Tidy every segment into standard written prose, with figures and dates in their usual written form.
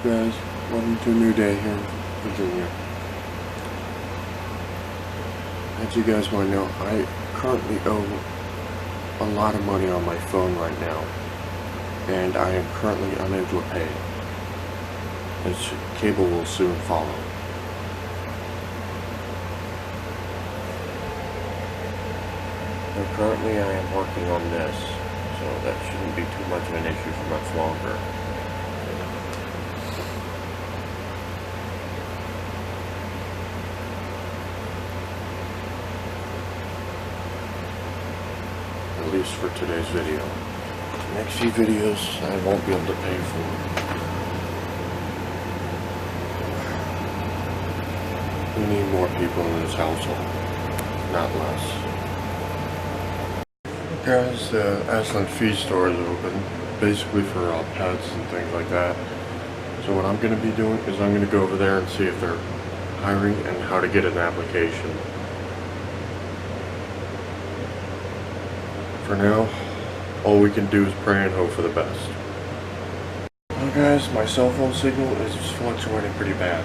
Guys, welcome to a new day here in Virginia. As you guys might know, I currently owe a lot of money on my phone right now, and I am currently unable to pay. This cable will soon follow. And currently I am working on this, so that shouldn't be too much of an issue for much longer. At least for today's video. The next few videos I won't be able to pay for. We need more people in this household, not less. Guys, the Ashland Feed Store is open, basically for pets and things like that. So what I'm going to be doing is I'm going to go over there and see if they're hiring and how to get an application. For now, all we can do is pray and hope for the best. Well guys, my cell phone signal is fluctuating pretty bad.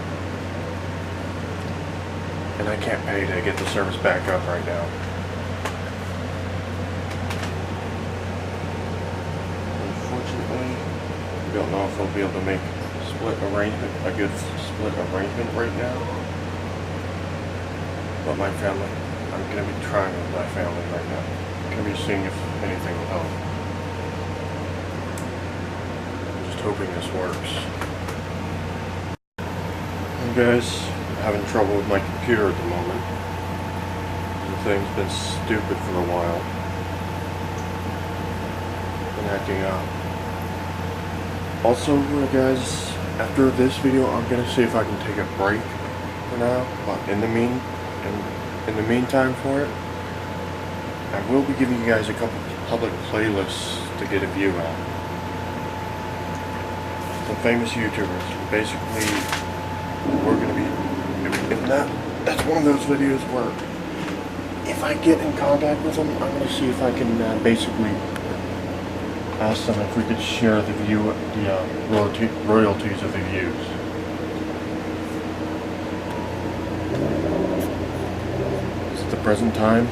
And I can't pay to get the service back up right now. Unfortunately, we don't know if we'll be able to make a good split arrangement right now. But my family, I'm going to be trying with my family right now. I'm going to be seeing if anything will help. I'm just hoping this works. Hey guys, I'm having trouble with my computer at the moment. The thing's been stupid for a while. Been acting up. Also, guys, after this video, I'm gonna see if I can take a break for now. But in the meantime for it, I will be giving you guys a couple public playlists to get a view at. Some famous YouTubers. Basically, we're gonna be, if that's one of those videos where if I get in contact with them, I'm gonna see if I can basically ask them if we could share the royalties of the views. At the present time,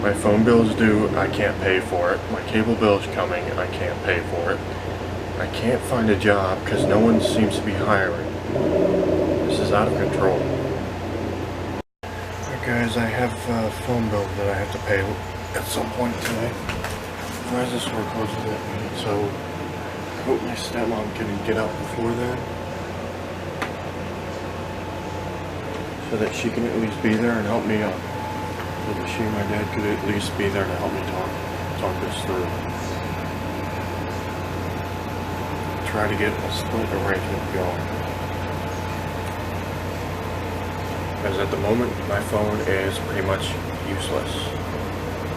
my phone bill is due, I can't pay for it. My cable bill is coming, I can't pay for it. I can't find a job because no one seems to be hiring. This is out of control. Alright guys, I have a phone bill that I have to pay at some point today. Why is this store closes at 8? So I hope my stepmom can get out before then, so that she can at least be there and help me out. So that she and my dad could at least be there to help me talk this through. Try to get a split arrangement going. Because at the moment, my phone is pretty much useless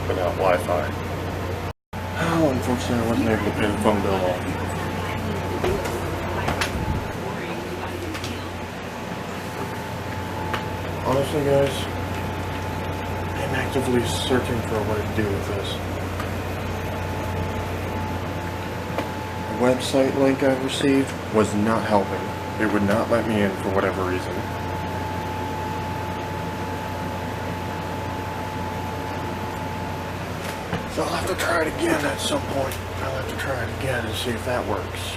without Wi-Fi. Oh, unfortunately, I wasn't able to pay the phone bill off. Honestly, guys, I'm actively searching for a way to do with this. The website link I received was not helping. It would not let me in for whatever reason. So I'll have to try it again at some point. I'll have to try it again and see if that works.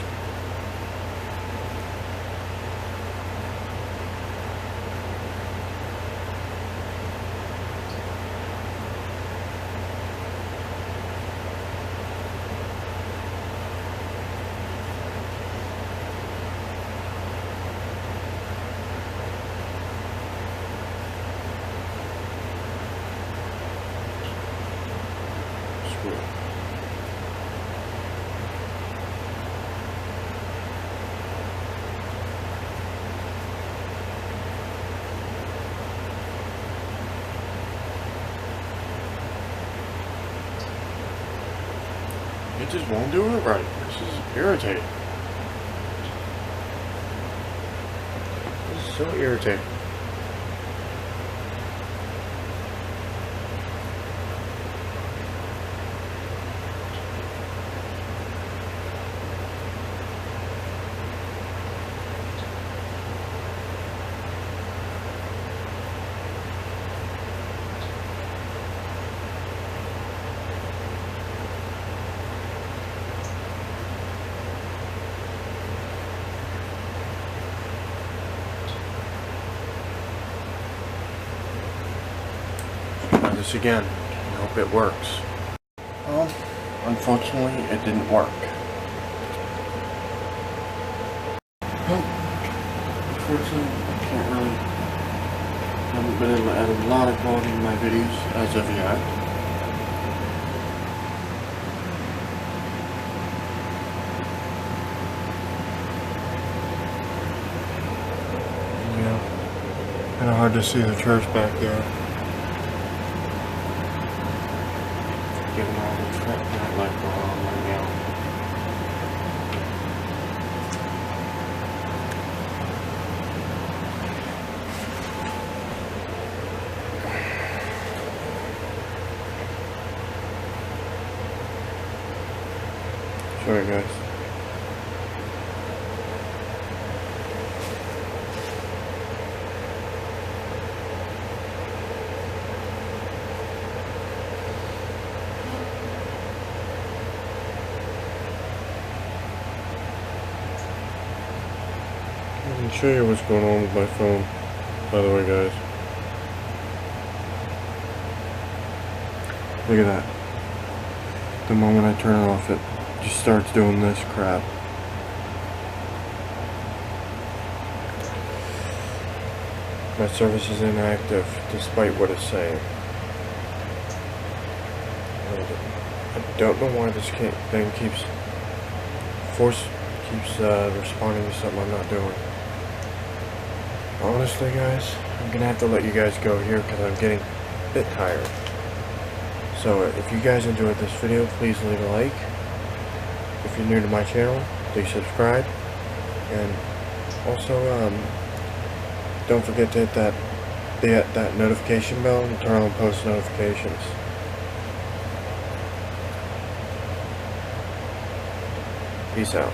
It just won't do it right. This is irritating. This is so irritating. this again and hope it works. Well, unfortunately, it didn't work. Well, unfortunately, haven't been able to add a lot of quality in my videos as of yet. Yeah, kind of hard to see the church back there. Given all the trip that I like going on right now. Sorry guys. I can show you what's going on with my phone, by the way guys. Look at that. The moment I turn it off, it just starts doing this crap. My service is inactive, despite what it's saying. I don't know why this thing keeps responding to something I'm not doing. Honestly, guys, I'm gonna have to let you guys go here because I'm getting a bit tired. So if you guys enjoyed this video, please leave a like. If you're new to my channel, please subscribe. And also, don't forget to hit that notification bell and turn on post notifications. Peace out.